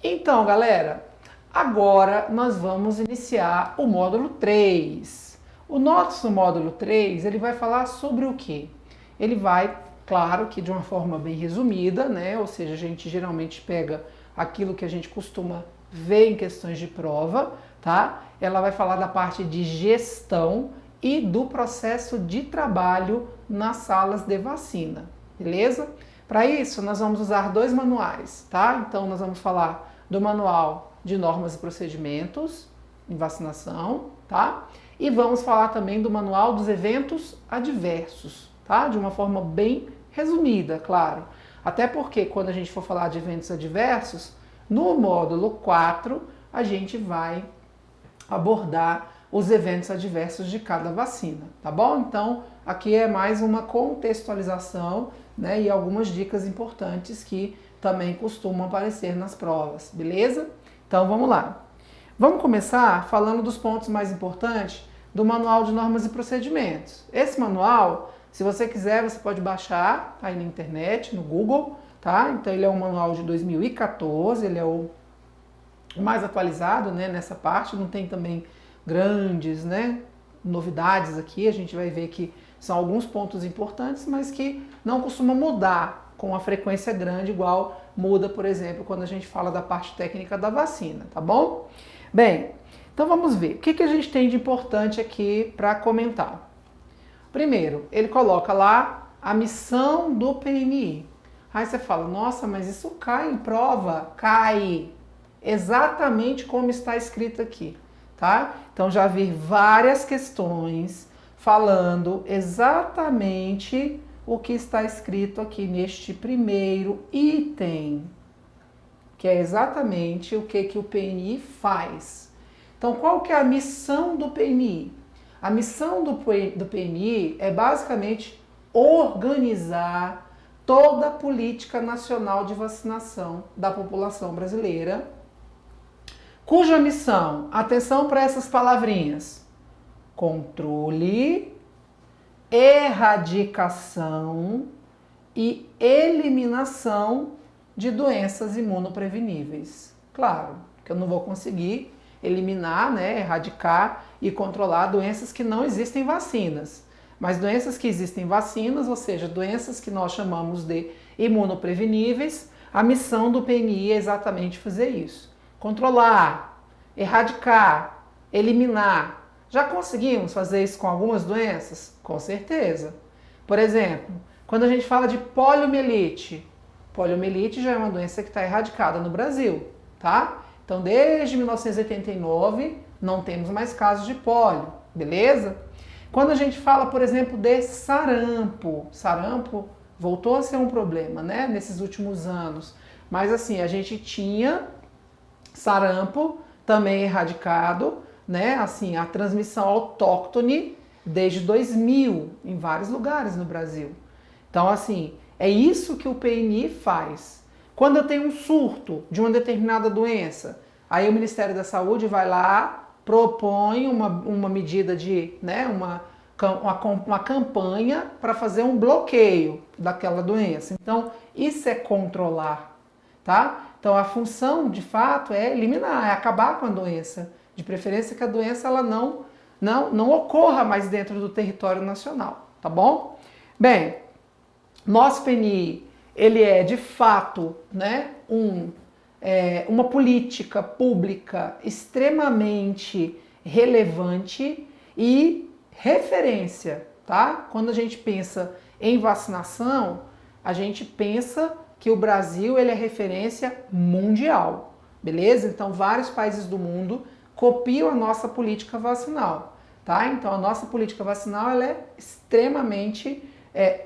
Então, galera, agora nós vamos iniciar o módulo 3. O nosso módulo 3, ele vai falar sobre o quê? Ele vai, claro que de uma forma bem resumida, né? Ou seja, a gente geralmente pega aquilo que a gente costuma ver em questões de prova, tá? Ela vai falar da parte de gestão e do processo de trabalho nas salas de vacina, beleza? Para isso, nós vamos usar dois manuais, tá? Então, nós vamos falar do manual de normas e procedimentos em vacinação, tá? E vamos falar também do manual dos eventos adversos, tá? De uma forma bem resumida, claro. Até porque quando a gente for falar de eventos adversos, no módulo 4, a gente vai abordar os eventos adversos de cada vacina, tá bom? Então, aqui é mais uma contextualização, né, e algumas dicas importantes que também costumam aparecer nas provas, beleza? Então, vamos lá. Vamos começar falando dos pontos mais importantes do Manual de Normas e Procedimentos. Esse manual, se você quiser, você pode baixar aí na internet, no Google, tá? Então, ele é um manual de 2014, ele é o mais atualizado, né, nessa parte, não tem também grandes, né, novidades aqui, a gente vai ver que são alguns pontos importantes, mas que não costuma mudar com uma frequência grande, igual muda, por exemplo, quando a gente fala da parte técnica da vacina, tá bom? Bem, então vamos ver, o que a gente tem de importante aqui para comentar? Primeiro, ele coloca lá a missão do PNI. Aí você fala, nossa, mas isso cai em prova? Cai! Exatamente como está escrito aqui, tá? Então já vi várias questões falando exatamente o que está escrito aqui neste primeiro item, que é exatamente o que o PNI faz. Então, qual que é a missão do PNI? A missão do PNI é basicamente organizar toda a política nacional de vacinação da população brasileira, cuja missão, atenção para essas palavrinhas, controle, erradicação e eliminação de doenças imunopreveníveis. Claro, que eu não vou conseguir eliminar, né, erradicar e controlar doenças que não existem vacinas. Mas doenças que existem vacinas, ou seja, doenças que nós chamamos de imunopreveníveis, a missão do PNI é exatamente fazer isso. Controlar, erradicar, eliminar. Já conseguimos fazer isso com algumas doenças? Com certeza. Por exemplo, quando a gente fala de poliomielite, poliomielite já é uma doença que está erradicada no Brasil, tá? Então, desde 1989, não temos mais casos de pólio, beleza? Quando a gente fala, por exemplo, de sarampo, sarampo voltou a ser um problema, né, nesses últimos anos. Mas assim, a gente tinha sarampo também erradicado, né, assim, a transmissão autóctone desde 2000 em vários lugares no Brasil. Então, assim, é isso que o PNI faz. Quando eu tenho um surto de uma determinada doença, aí o Ministério da Saúde vai lá, propõe uma medida de, né, uma campanha para fazer um bloqueio daquela doença. Então, isso é controlar, tá? Então, a função, de fato, é eliminar, é acabar com a doença. De preferência que a doença ela não ocorra mais dentro do território nacional, tá bom? Bem, nosso PNI, ele é, de fato, né, uma política pública extremamente relevante e referência, tá? Quando a gente pensa em vacinação, a gente pensa que o Brasil ele é referência mundial, beleza? Então, vários países do mundo copiam a nossa política vacinal, tá? Então, a nossa política vacinal ela é extremamente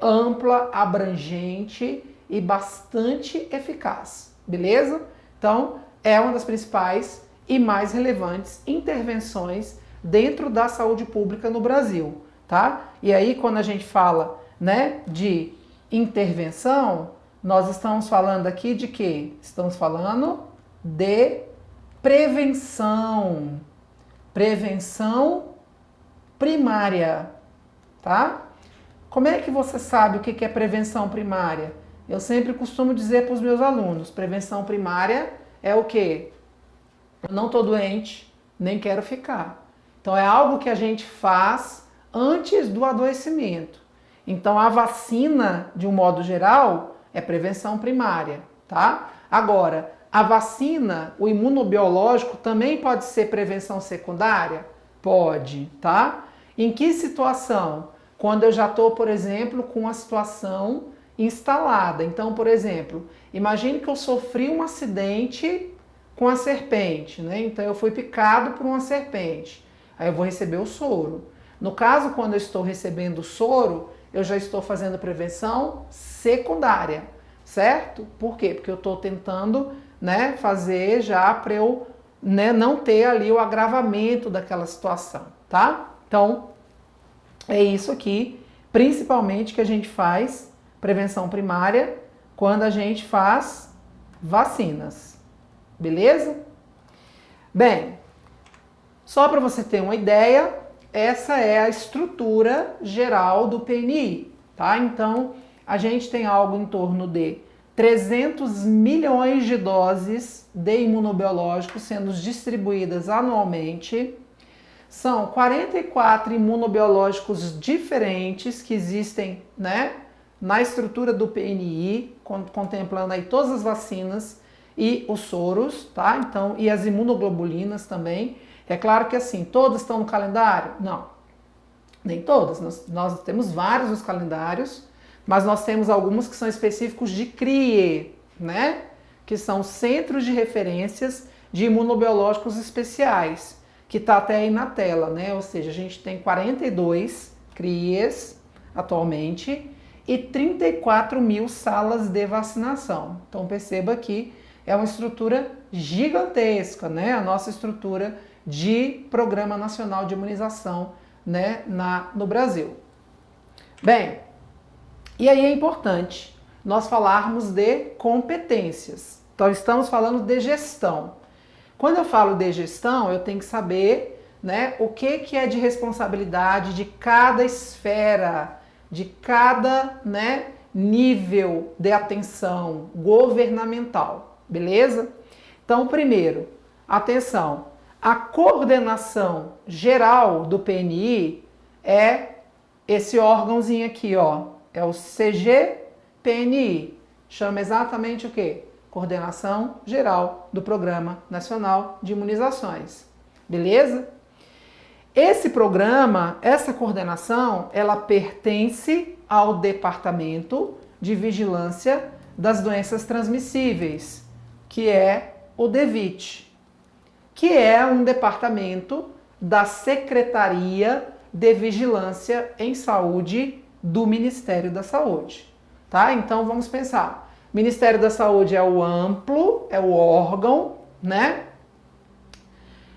ampla, abrangente e bastante eficaz, beleza? Então, é uma das principais e mais relevantes intervenções dentro da saúde pública no Brasil, tá? E aí, quando a gente fala, né, de intervenção, nós estamos falando aqui de quê? Estamos falando de prevenção. Prevenção primária, tá? Como é que você sabe o que é prevenção primária? Eu sempre costumo dizer para os meus alunos, prevenção primária é o quê? Eu não estou doente, nem quero ficar. Então é algo que a gente faz antes do adoecimento. Então a vacina, de um modo geral, é prevenção primária, tá? Agora, a vacina, o imunobiológico também pode ser prevenção secundária? Pode, tá? Em que situação? Quando eu já estou, por exemplo, com uma situação instalada. Então, por exemplo, imagine que eu sofri um acidente com a serpente, né? Então eu fui picado por uma serpente. Aí eu vou receber o soro. No caso, quando eu estou recebendo o soro, eu já estou fazendo prevenção secundária, certo? Por quê? Porque eu estou tentando, né, fazer já para eu, né, não ter ali o agravamento daquela situação, tá? Então, é isso aqui, principalmente que a gente faz prevenção primária quando a gente faz vacinas, beleza? Bem, só para você ter uma ideia, essa é a estrutura geral do PNI, tá? Então, a gente tem algo em torno de 300 milhões de doses de imunobiológicos sendo distribuídas anualmente. São 44 imunobiológicos diferentes que existem, né, na estrutura do PNI, contemplando aí todas as vacinas e os soros, tá? Então, e as imunoglobulinas também. É claro que assim, todas estão no calendário? Não, nem todas. Nós temos vários nos calendários, mas nós temos alguns que são específicos de CRIE, né? Que são centros de referências de imunobiológicos especiais, que está até aí na tela, né? Ou seja, a gente tem 42 CRIEs atualmente e 34 mil salas de vacinação. Então perceba que é uma estrutura gigantesca, né? A nossa estrutura de Programa Nacional de Imunização, né, no Brasil. Bem, e aí é importante nós falarmos de competências. Então estamos falando de gestão. Quando eu falo de gestão, eu tenho que saber, né, o que é de responsabilidade de cada esfera, de cada, né, nível de atenção governamental, beleza? Então, primeiro, atenção, a coordenação geral do PNI é esse órgãozinho aqui, ó, é o CGPNI, chama exatamente o quê? Coordenação Geral do Programa Nacional de Imunizações, beleza? Esse programa, essa coordenação, ela pertence ao Departamento de Vigilância das Doenças Transmissíveis, que é o DEVIT, que é um departamento da Secretaria de Vigilância em Saúde do Ministério da Saúde, tá? Então vamos pensar. Ministério da Saúde é o amplo, é o órgão, né?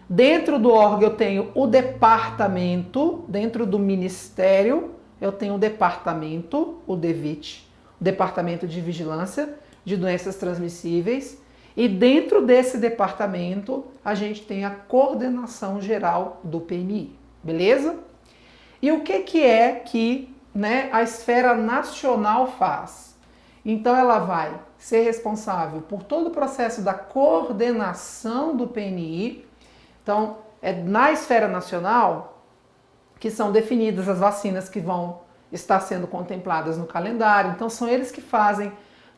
Dentro do órgão eu tenho o departamento, dentro do ministério eu tenho o departamento, o DEVIT, o Departamento de Vigilância de Doenças Transmissíveis, e dentro desse departamento a gente tem a coordenação geral do PNI, beleza? E o que é que, né, a esfera nacional faz? Então ela vai ser responsável por todo o processo da coordenação do PNI. Então, é na esfera nacional que são definidas as vacinas que vão estar sendo contempladas no calendário. Então, são eles que fazem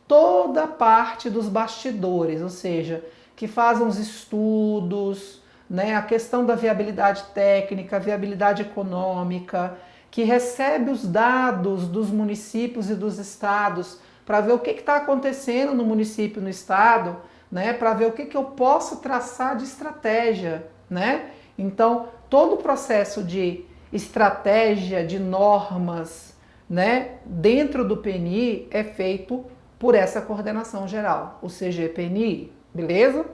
toda a parte dos bastidores, ou seja, que fazem os estudos, né, a questão da viabilidade técnica, viabilidade econômica, que recebe os dados dos municípios e dos estados para ver o que está acontecendo no município, no estado, né, para ver o que eu posso traçar de estratégia, né? Então, todo o processo de estratégia, de normas, né, dentro do PNI é feito por essa coordenação geral, o CGPNI, beleza?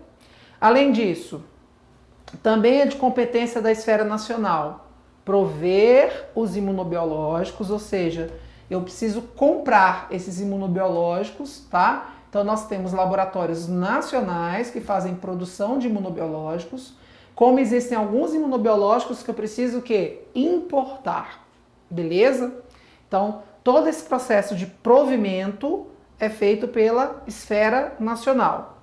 Além disso, também é de competência da esfera nacional prover os imunobiológicos, ou seja, eu preciso comprar esses imunobiológicos, tá? Então nós temos laboratórios nacionais que fazem produção de imunobiológicos, como existem alguns imunobiológicos que eu preciso o quê? Importar, beleza? Então todo esse processo de provimento é feito pela esfera nacional.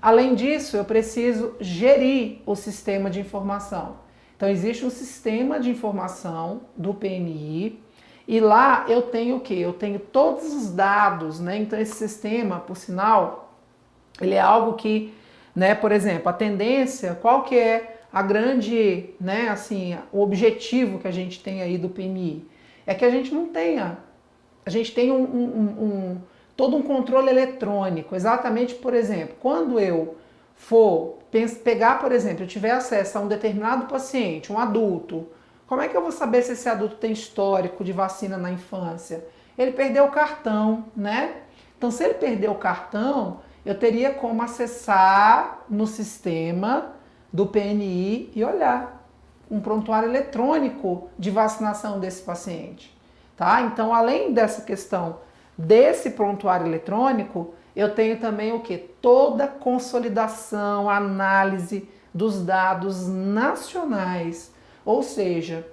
Além disso, eu preciso gerir o sistema de informação. Então, existe um sistema de informação do PNI e lá eu tenho o quê? Eu tenho todos os dados, né? Então, esse sistema, por sinal, ele é algo que, né, por exemplo, a tendência, qual que é a grande, né, assim, o objetivo que a gente tem aí do PNI? É que a gente não tenha, a gente tem todo um controle eletrônico, exatamente, por exemplo, quando eu for pegar, por exemplo, eu tiver acesso a um determinado paciente, um adulto, como é que eu vou saber se esse adulto tem histórico de vacina na infância? Ele perdeu o cartão, né? Então, se ele perdeu o cartão, eu teria como acessar no sistema do PNI e olhar um prontuário eletrônico de vacinação desse paciente, tá? Então, além dessa questão desse prontuário eletrônico, eu tenho também o que? Toda a consolidação, análise dos dados nacionais. Ou seja,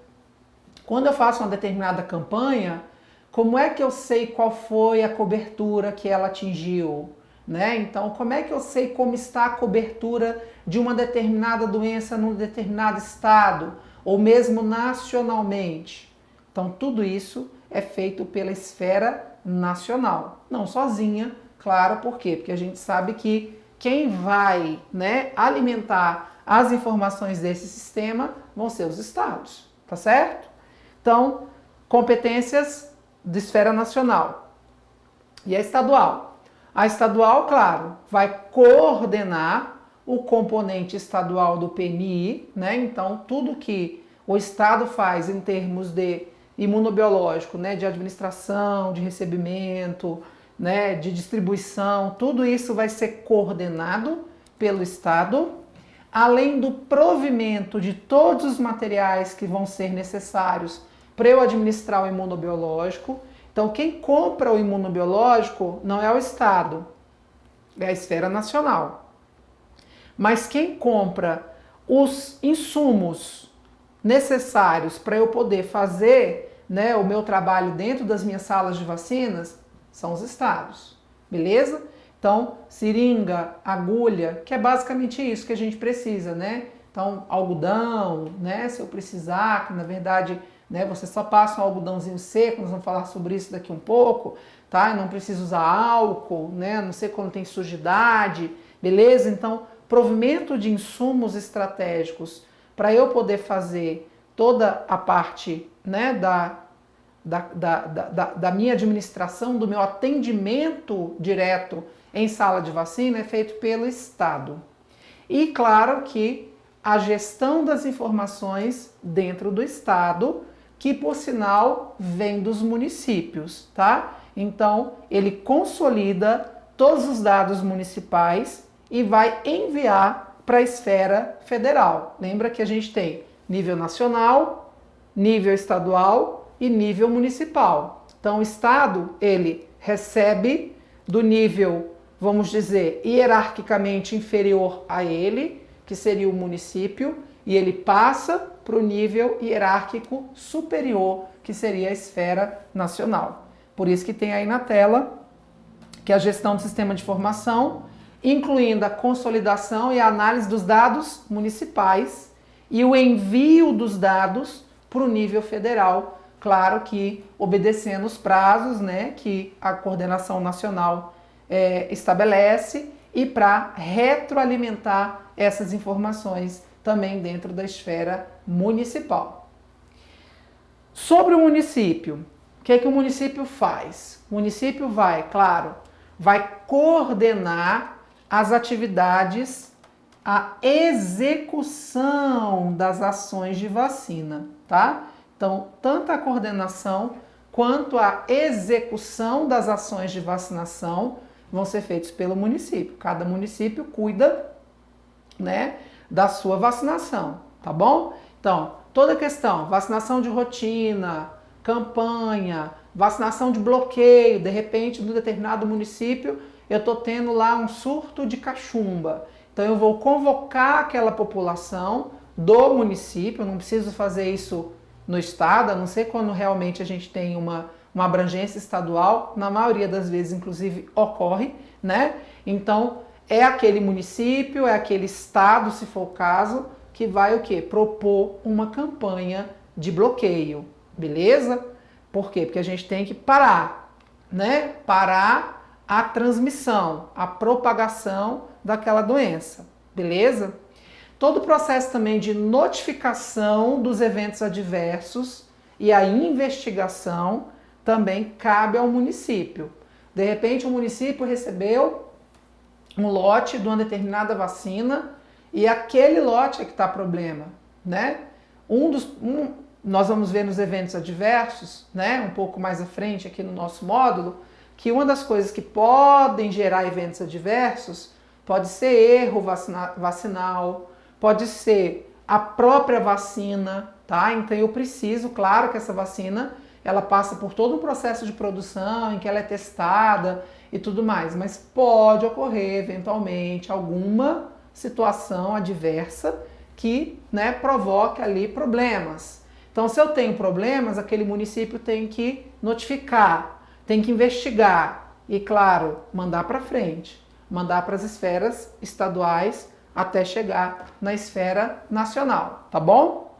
quando eu faço uma determinada campanha, como é que eu sei qual foi a cobertura que ela atingiu? Né? Então, como é que eu sei como está a cobertura de uma determinada doença num determinado estado, ou mesmo nacionalmente? Então, tudo isso é feito pela esfera nacional, não sozinha, claro, por quê? Porque a gente sabe que quem vai, né, alimentar as informações desse sistema vão ser os estados, tá certo? Então, competências de esfera nacional e a estadual. A estadual, claro, vai coordenar o componente estadual do PNI, né? Então, tudo que o estado faz em termos de imunobiológico, né, de administração, de recebimento, né, de distribuição, tudo isso vai ser coordenado pelo estado, além do provimento de todos os materiais que vão ser necessários para eu administrar o imunobiológico. Então, quem compra o imunobiológico não é o estado, é a esfera nacional. Mas quem compra os insumos necessários para eu poder fazer, né, o meu trabalho dentro das minhas salas de vacinas são os estados, beleza? Então, seringa, agulha, que é basicamente isso que a gente precisa, né? Então, algodão, né, se eu precisar, que na verdade, né, você só passa um algodãozinho seco, nós vamos falar sobre isso daqui um pouco, tá? Eu não preciso usar álcool, né, não sei quando tem sujidade, beleza? Então, provimento de insumos estratégicos para eu poder fazer toda a parte, né, da minha administração, do meu atendimento direto em sala de vacina é feito pelo Estado. E claro que a gestão das informações dentro do Estado, que por sinal vem dos municípios, tá? Então ele consolida todos os dados municipais e vai enviar para a esfera federal. Lembra que a gente tem nível nacional, nível estadual e nível municipal. Então o estado, ele recebe do nível, vamos dizer, hierarquicamente inferior a ele, que seria o município, e ele passa para o nível hierárquico superior, que seria a esfera nacional. Por isso que tem aí na tela que a gestão do sistema de informação, incluindo a consolidação e a análise dos dados municipais e o envio dos dados para o nível federal, claro que obedecendo os prazos, né, que a coordenação nacional estabelece, e para retroalimentar essas informações também dentro da esfera municipal. Sobre o município, o que é que o município faz? O município vai, claro, vai coordenar as atividades, a execução das ações de vacina, tá? Então, tanto a coordenação quanto a execução das ações de vacinação vão ser feitos pelo município. Cada município cuida, né, da sua vacinação, tá bom? Então, toda a questão, vacinação de rotina, campanha, vacinação de bloqueio, de repente, no determinado município, eu estou tendo lá um surto de cachumba. Então, eu vou convocar aquela população do município, eu não preciso fazer isso no estado, a não ser quando realmente a gente tem uma abrangência estadual, na maioria das vezes, inclusive, ocorre, né? Então, é aquele município, é aquele estado, se for o caso, que vai o quê? Propor uma campanha de bloqueio, beleza? Por quê? Porque a gente tem que parar, né? Parar a transmissão, a propagação daquela doença, beleza? Todo o processo também de notificação dos eventos adversos e a investigação também cabe ao município. De repente, o município recebeu um lote de uma determinada vacina e aquele lote é que está problema, né? Nós vamos ver nos eventos adversos, né? Um pouco mais à frente aqui no nosso módulo, que uma das coisas que podem gerar eventos adversos pode ser erro vacinal, pode ser a própria vacina, tá? Então eu preciso, claro que essa vacina, ela passa por todo um processo de produção em que ela é testada e tudo mais, mas pode ocorrer eventualmente alguma situação adversa que, né, provoque ali problemas. Então, se eu tenho problemas, aquele município tem que notificar, tem que investigar e, claro, mandar para frente, mandar para as esferas estaduais até chegar na esfera nacional, tá bom?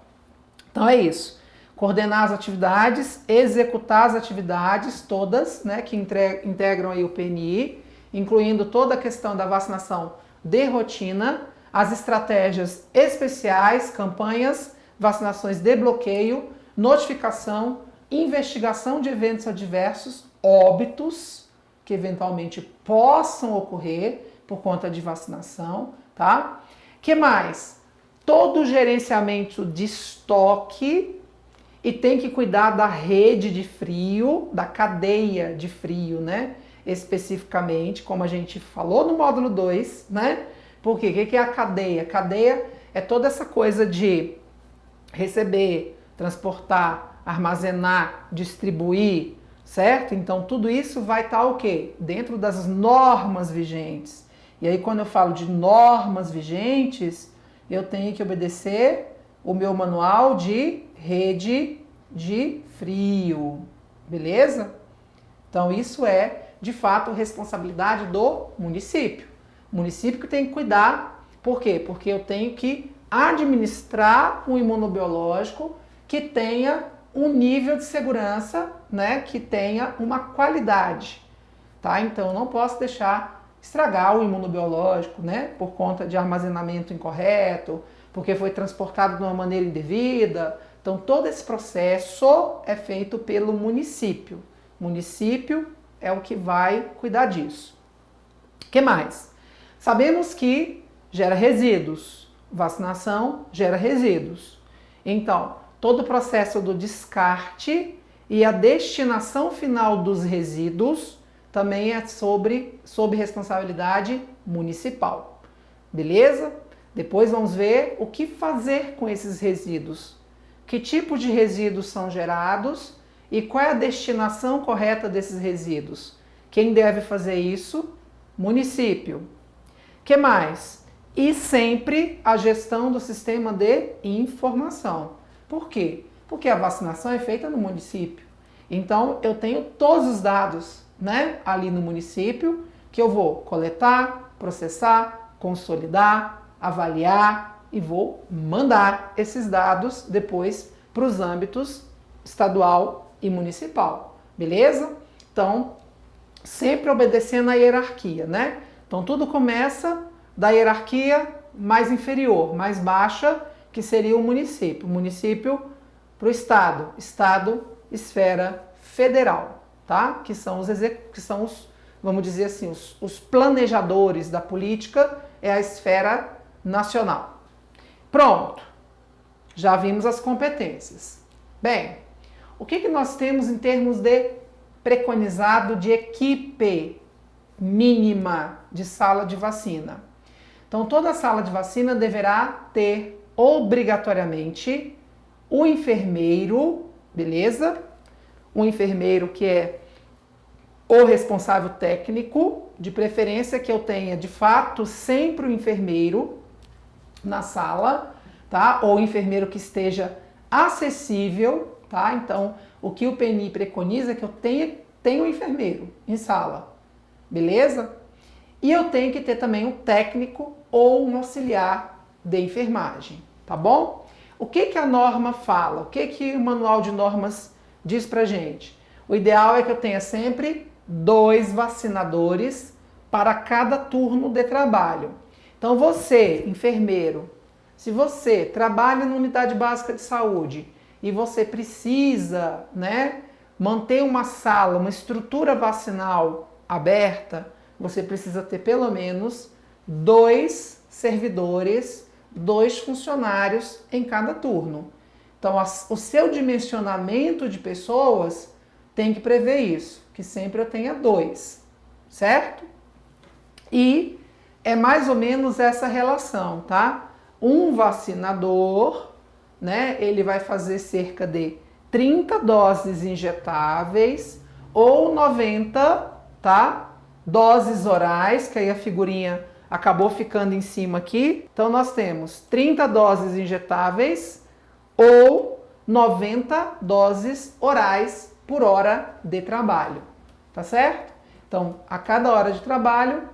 Então é isso. Coordenar as atividades, executar as atividades todas, né, que integram aí o PNI, incluindo toda a questão da vacinação de rotina, as estratégias especiais, campanhas, vacinações de bloqueio, notificação, investigação de eventos adversos, óbitos que eventualmente possam ocorrer por conta de vacinação, tá? Que mais? Todo o gerenciamento de estoque e tem que cuidar da rede de frio, da cadeia de frio, né? Especificamente, como a gente falou no módulo 2, né? Porque o que é a cadeia? Cadeia é toda essa coisa de receber, transportar, armazenar, distribuir, certo? Então tudo isso vai estar o quê? Dentro das normas vigentes. E aí quando eu falo de normas vigentes, eu tenho que obedecer o meu manual de rede de frio, beleza? Então isso é, de fato, responsabilidade do município. O município que tem que cuidar, por quê? Porque eu tenho que administrar um imunobiológico que tenha um nível de segurança, né, que tenha uma qualidade, tá? Então eu não posso deixar estragar o imunobiológico, né, por conta de armazenamento incorreto, porque foi transportado de uma maneira indevida. Então todo esse processo é feito pelo município. O município é o que vai cuidar disso. O que mais? Sabemos que gera resíduos. Vacinação gera resíduos. Então, todo o processo do descarte e a destinação final dos resíduos também é sob responsabilidade municipal. Beleza? Depois vamos ver o que fazer com esses resíduos. Que tipo de resíduos são gerados e qual é a destinação correta desses resíduos. Quem deve fazer isso? Município. Que mais? E sempre a gestão do sistema de informação. Por quê? Porque a vacinação é feita no município. Então, eu tenho todos os dados, né, ali no município, que eu vou coletar, processar, consolidar, avaliar e vou mandar esses dados depois para os âmbitos estadual e municipal. Beleza? Então, sempre obedecendo a hierarquia, né? Então, tudo começa da hierarquia mais inferior, mais baixa, que seria o município. O município para o estado, estado, esfera federal, tá? Que são os, vamos dizer assim, os planejadores da política, é a esfera nacional. Pronto, já vimos as competências. Bem, o que nós temos em termos de preconizado de equipe mínima de sala de vacina? Então, toda sala de vacina deverá ter obrigatoriamente o enfermeiro, beleza? Um enfermeiro que é o responsável técnico, de preferência que eu tenha de fato sempre o enfermeiro na sala, tá? Ou enfermeiro que esteja acessível, tá? Então, o que o PNI preconiza é que eu tenha um enfermeiro em sala, beleza? e eu tenho que ter também um técnico ou um auxiliar de enfermagem, tá bom? O que que a norma fala? O que que o manual de normas diz pra gente? O ideal é que eu tenha sempre 2 vacinadores para cada turno de trabalho. Então você, enfermeiro, se você trabalha na unidade básica de saúde e você precisa, né, manter uma sala, uma estrutura vacinal aberta, você precisa ter pelo menos 2 servidores, 2 funcionários em cada turno. Então, o seu dimensionamento de pessoas tem que prever isso, que sempre eu tenha 2, certo? E é mais ou menos essa relação, tá? Um vacinador, né, ele vai fazer cerca de 30 doses injetáveis ou 90, tá? Doses orais, que aí a figurinha acabou ficando em cima aqui. Então nós temos 30 doses injetáveis ou 90 doses orais por hora de trabalho, tá certo? Então, a cada hora de trabalho,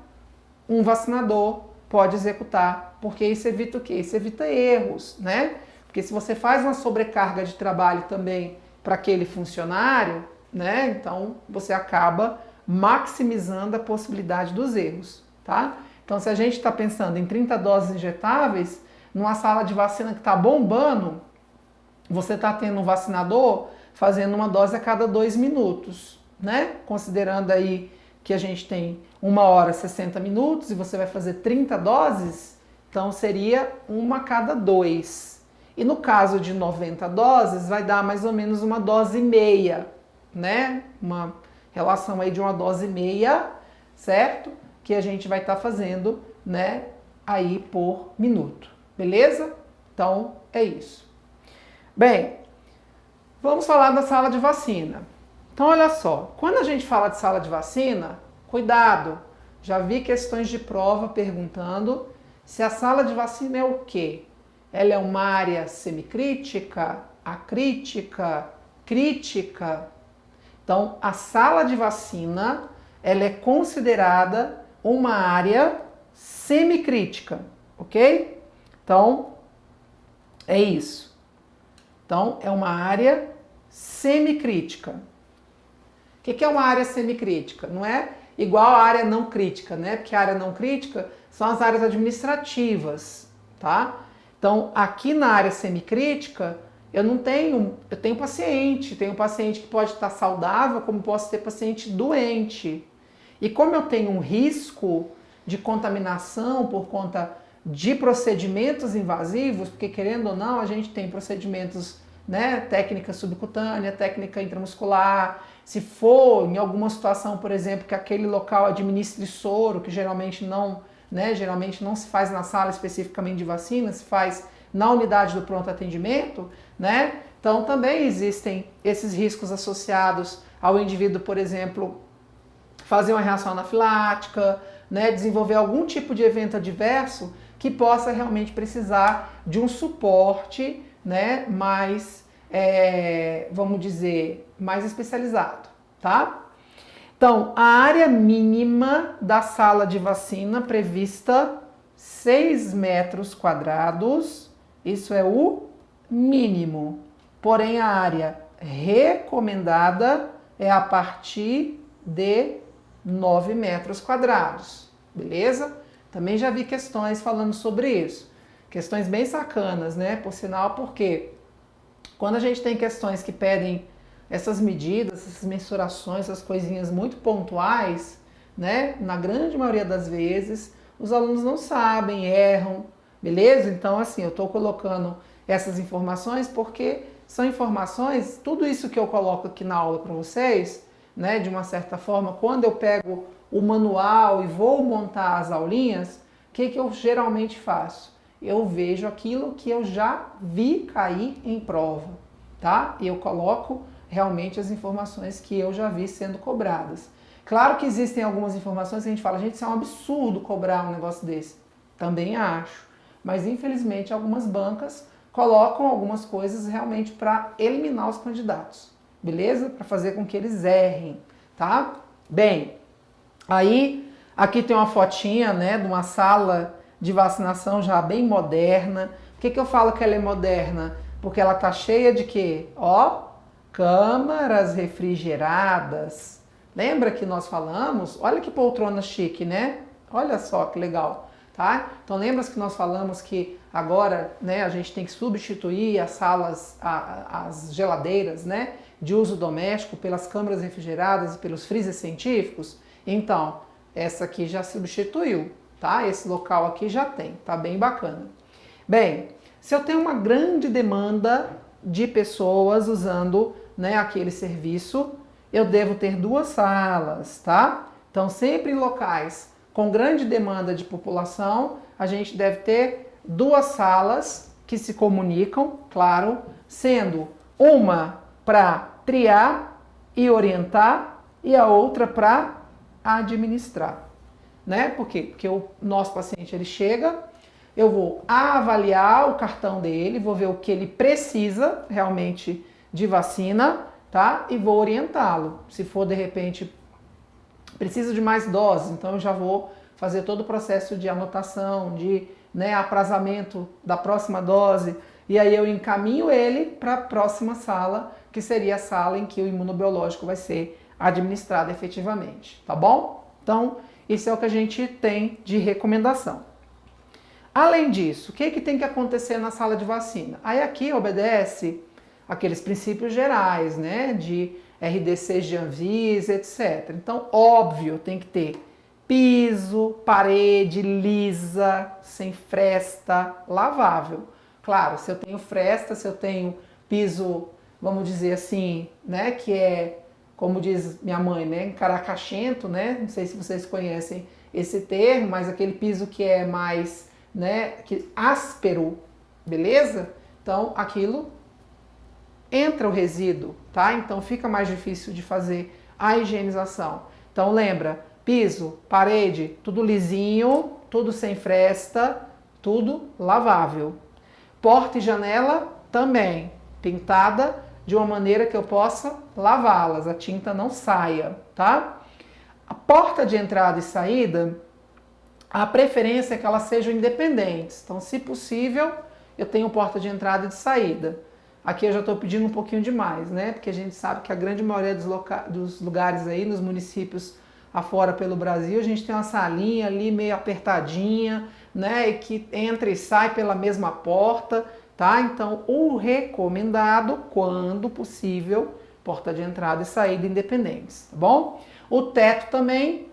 um vacinador pode executar, porque isso evita o quê? Isso evita erros, né? Porque se você faz uma sobrecarga de trabalho também para aquele funcionário, né? Então, você acaba maximizando a possibilidade dos erros, tá? Então, se a gente está pensando em 30 doses injetáveis, numa sala de vacina que está bombando, você está tendo um vacinador fazendo uma dose a cada 2 minutos, né? Considerando aí que a gente tem 1 hora 60 minutos e você vai fazer 30 doses, então seria 1 a cada 2. E no caso de 90 doses, vai dar mais ou menos 1 dose e meia, né? Uma relação aí de 1 dose e meia, certo? Que a gente vai estar fazendo, né? Aí por minuto, beleza? Então é isso. Bem, vamos falar da sala de vacina. Então, olha só, quando a gente fala de sala de vacina, cuidado, já vi questões de prova perguntando se a sala de vacina é o quê? Ela é uma área semicrítica, acrítica, crítica? Então, a sala de vacina, ela é considerada uma área semicrítica, ok? Então, é isso. Então, é uma área semicrítica. O que é uma área semicrítica? Não é igual a área não crítica, né? Porque a área não crítica são as áreas administrativas, tá? Então, aqui na área semicrítica, eu tenho paciente que pode estar saudável, como posso ter paciente doente. E como eu tenho um risco de contaminação por conta de procedimentos invasivos, porque querendo ou não, a gente tem procedimentos, né, técnica subcutânea, técnica intramuscular. Se for em alguma situação, por exemplo, que aquele local administre soro, que geralmente não se faz na sala especificamente de vacina, se faz na unidade do pronto atendimento, né? Então também existem esses riscos associados ao indivíduo, por exemplo, fazer uma reação anafilática, né, desenvolver algum tipo de evento adverso que possa realmente precisar de um suporte, né, mais, vamos dizer, mais especializado, tá? Então, a área mínima da sala de vacina prevista 6 metros quadrados, isso é o mínimo. Porém, a área recomendada é a partir de 9 metros quadrados, beleza? Também já vi questões falando sobre isso. Questões bem sacanas, né? Por sinal, porque quando a gente tem questões que pedem essas medidas, essas mensurações, essas coisinhas muito pontuais, né? Na grande maioria das vezes, os alunos não sabem, erram, beleza? Então, assim, eu estou colocando essas informações porque são informações, tudo isso que eu coloco aqui na aula para vocês, né? De uma certa forma, quando eu pego o manual e vou montar as aulinhas, o que eu geralmente faço? Eu vejo aquilo que eu já vi cair em prova, tá? E eu coloco realmente as informações que eu já vi sendo cobradas. Claro que existem algumas informações que a gente fala, gente, isso é um absurdo cobrar um negócio desse. Também acho. Mas infelizmente algumas bancas colocam algumas coisas realmente para eliminar os candidatos, beleza? Para fazer com que eles errem, tá? Bem, aí Aqui tem uma fotinha, né, de uma sala de vacinação já bem moderna. Por que eu falo que ela é moderna? Porque ela tá cheia de quê? Ó, câmaras refrigeradas. Lembra que nós falamos? Olha que poltrona chique, né? Olha só que legal, tá? Então lembra que nós falamos que agora, né, a gente tem que substituir as salas, as geladeiras, né, de uso doméstico pelas câmaras refrigeradas e pelos freezers científicos? Então, essa aqui já substituiu, tá? Esse local aqui já tem, tá bem bacana. Bem, se eu tenho uma grande demanda de pessoas usando, né, aquele serviço, eu devo ter duas salas, tá? Então, sempre em locais com grande demanda de população, a gente deve ter duas salas que se comunicam, claro, sendo uma para triar e orientar e a outra para administrar, né? Por quê? Porque o nosso paciente, ele chega, eu vou avaliar o cartão dele, vou ver o que ele precisa realmente de vacina, tá? E vou orientá-lo. Se for, de repente, precisa de mais doses, então eu já vou fazer todo o processo de anotação, de, né, aprazamento da próxima dose, e aí eu encaminho ele para a próxima sala, que seria a sala em que o imunobiológico vai ser administrado efetivamente, tá bom? Então, isso é o que a gente tem de recomendação. Além disso, o que tem que acontecer na sala de vacina? Aí aqui obedece aqueles princípios gerais, né, de RDCs de Anvisa, etc. Então, óbvio, tem que ter piso, parede lisa, sem fresta, lavável. Claro, se eu tenho fresta, se eu tenho piso, vamos dizer assim, né, que é, como diz minha mãe, né, encaracachento, né, não sei se vocês conhecem esse termo, mas aquele piso que é mais, né, que áspero, beleza? Então, aquilo entra o resíduo, tá? Então fica mais difícil de fazer a higienização. Então lembra, piso, parede, tudo lisinho, tudo sem fresta, tudo lavável. Porta e janela também, pintada de uma maneira que eu possa lavá-las, a tinta não saia, tá? A porta de entrada e saída, a preferência é que elas sejam independentes. Então, se possível, eu tenho porta de entrada e de saída. Aqui eu já estou pedindo um pouquinho demais, né? Porque a gente sabe que a grande maioria dos lugares aí, nos municípios afora pelo Brasil, a gente tem uma salinha ali meio apertadinha, né? E que entra e sai pela mesma porta, tá? Então, o recomendado, quando possível, porta de entrada e saída independentes, tá bom? O teto também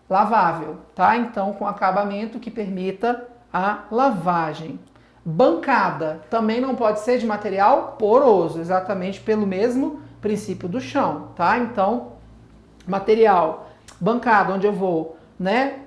lavável, tá? Então, com acabamento que permita a lavagem. Bancada também não pode ser de material poroso, exatamente pelo mesmo princípio do chão, tá? Então, material, bancada, onde eu vou, né,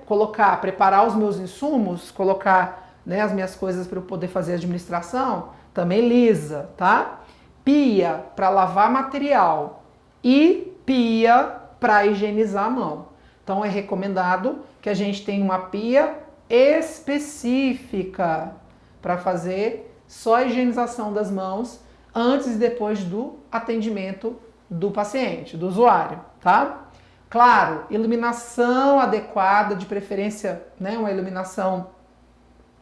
preparar os meus insumos, colocar, né, as minhas coisas para eu poder fazer a administração, também lisa, tá? Pia para lavar material e pia para higienizar a mão. Então, é recomendado que a gente tenha uma pia específica para fazer só a higienização das mãos antes e depois do atendimento do paciente, do usuário, tá? Claro, iluminação adequada, de preferência, né, uma iluminação,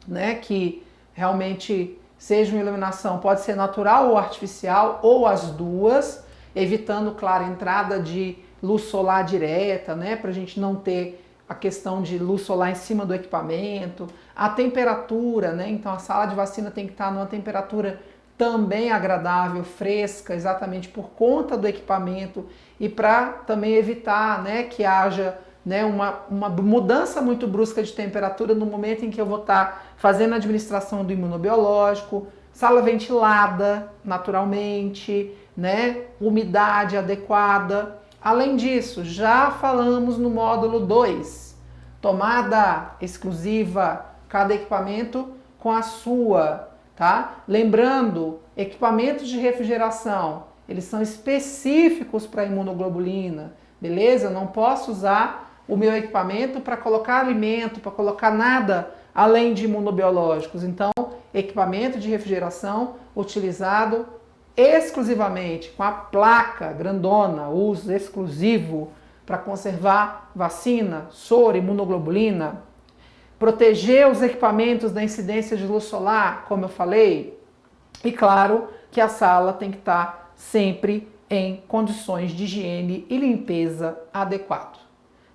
né, que realmente seja uma iluminação, pode ser natural ou artificial, ou as duas, evitando, claro, a entrada de luz solar direta, né, para a gente não ter a questão de luz solar em cima do equipamento, a temperatura, né? Então a sala de vacina tem que estar numa temperatura também agradável, fresca, exatamente por conta do equipamento e para também evitar, né, que haja, né, uma mudança muito brusca de temperatura no momento em que eu vou estar fazendo a administração do imunobiológico. Sala ventilada naturalmente, né, umidade adequada. Além disso, já falamos no módulo 2, tomada exclusiva, cada equipamento com a sua, tá? Lembrando, equipamentos de refrigeração, eles são específicos para imunoglobulina, beleza? Eu não posso usar o meu equipamento para colocar alimento, para colocar nada além de imunobiológicos. Então, equipamento de refrigeração utilizado exclusivamente com a placa grandona, uso exclusivo para conservar vacina, soro, imunoglobulina, proteger os equipamentos da incidência de luz solar, como eu falei, e claro que a sala tem que estar sempre em condições de higiene e limpeza adequado.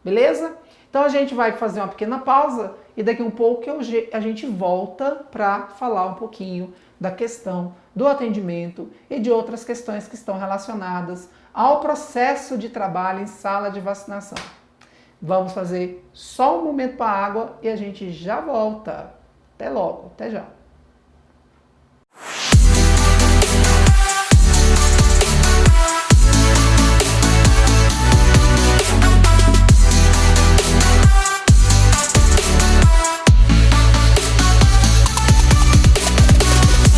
Beleza? Então a gente vai fazer uma pequena pausa e daqui um pouco a gente volta para falar um pouquinho da questão do atendimento e de outras questões que estão relacionadas ao processo de trabalho em sala de vacinação. Vamos fazer só um momento para a água e a gente já volta. Até logo, até já.